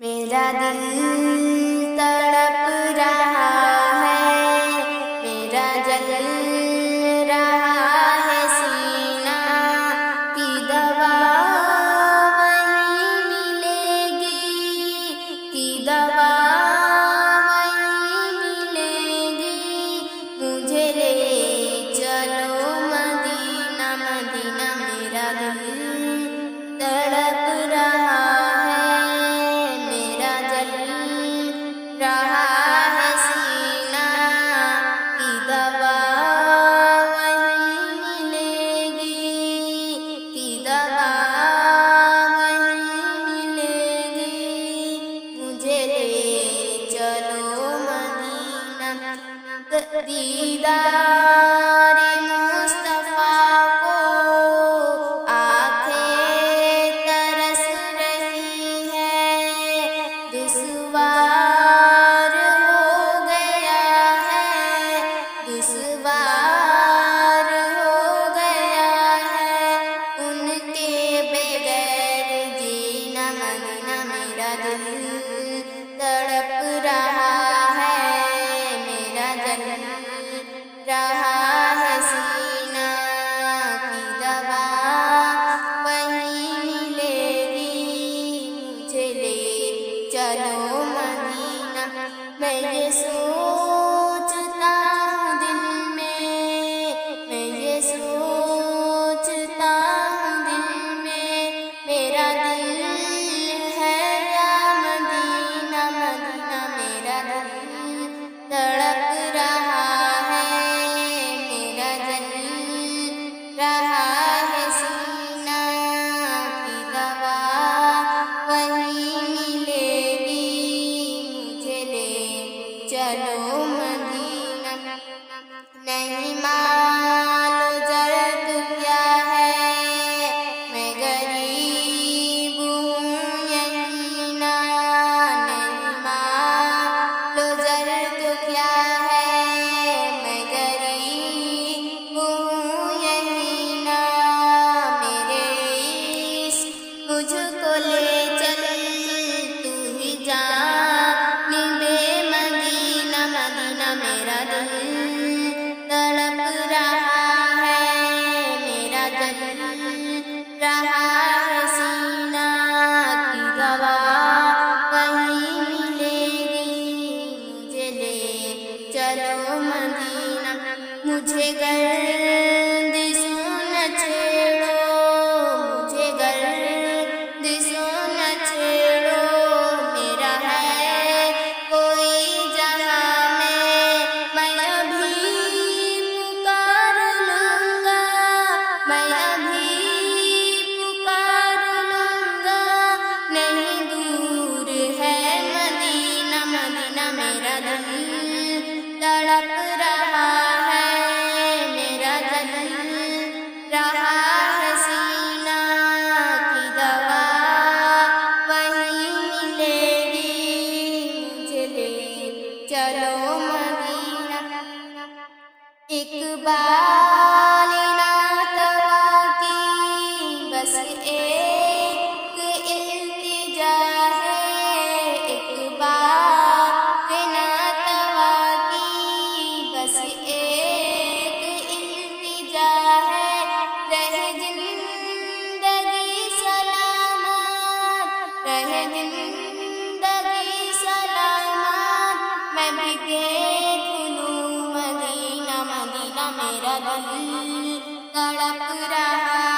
میرا دل تڑپ رہا ہے، میرا جل رہا ہے سینہ کی دوا وہیں ملے گی، کی دوا وہیں ملے گی۔ مجھے لے چلو مدینہ مدینہ، میرا دل تڑپ رہا رہا ہے سینہ کی دوا وہیں ملے گی، کی دوا وہیں ملے گی۔ مجھے لے چلو مدینہ، دیدار مصطفیٰ کو آنکھیں ترس رہی ہے، دشوار دشوار ہو گیا ہے ان کے بغیر جینا مدینہ، میرا دل تڑپ رہا ہے، میرا جل رہا ہے سینہ کی دوا وہیں ملے گی۔ مجھے لے چلو مدینہ، میں یہ سوچتا ہوں دل میں، میں یہ سوچتا ہوں دل میں، میرا دل ہے یا مدینہ مدینہ، میرا دل تڑپ رہا ہے، میرا جل رہا ہے سینہ کی دوا وہیں ملے گی۔ مجھے لے چلو مدینہ، نہیں معلوم درد کیا ہے، میں غریب ہوں یقینا، نہیں معلوم درد کیا ہے، میں غریب ہوں یقینا۔ میرے عشق مجھ کو لے چل، تو ہی جانبِ مدینہ مدینہ، میرا دل تڑپ رہا ہے، میرا جل رہا ہے سینہ کی دوا وہیں ملے گی۔ مجھے لے چلو مدینہ، مجھے گردشوں نہ چھیڑو، مجھے گردشوں نہ چھیڑو، میرا ہے کوئی جہاں میں ابھی پکار لوں گا، میں ابھی پکار لوں گا۔ نہیں دور ہے مدینہ مدینہ، میرا دل تڑپ رہا ہے، میرا جل رہا ہے سینہ کی دوا وہیں ملے گی۔ مجھے لے چلو مدینہ، اقبال ناتواں کی بس ایک التجا ہے، اقبال ناتواں کی بس ایک التجا ہے، رہے زندگی سلامت، رہے زندگی سلامت، میں بھی دیکھ لوں مدینہ مدینہ، میرا دل تڑپ رہا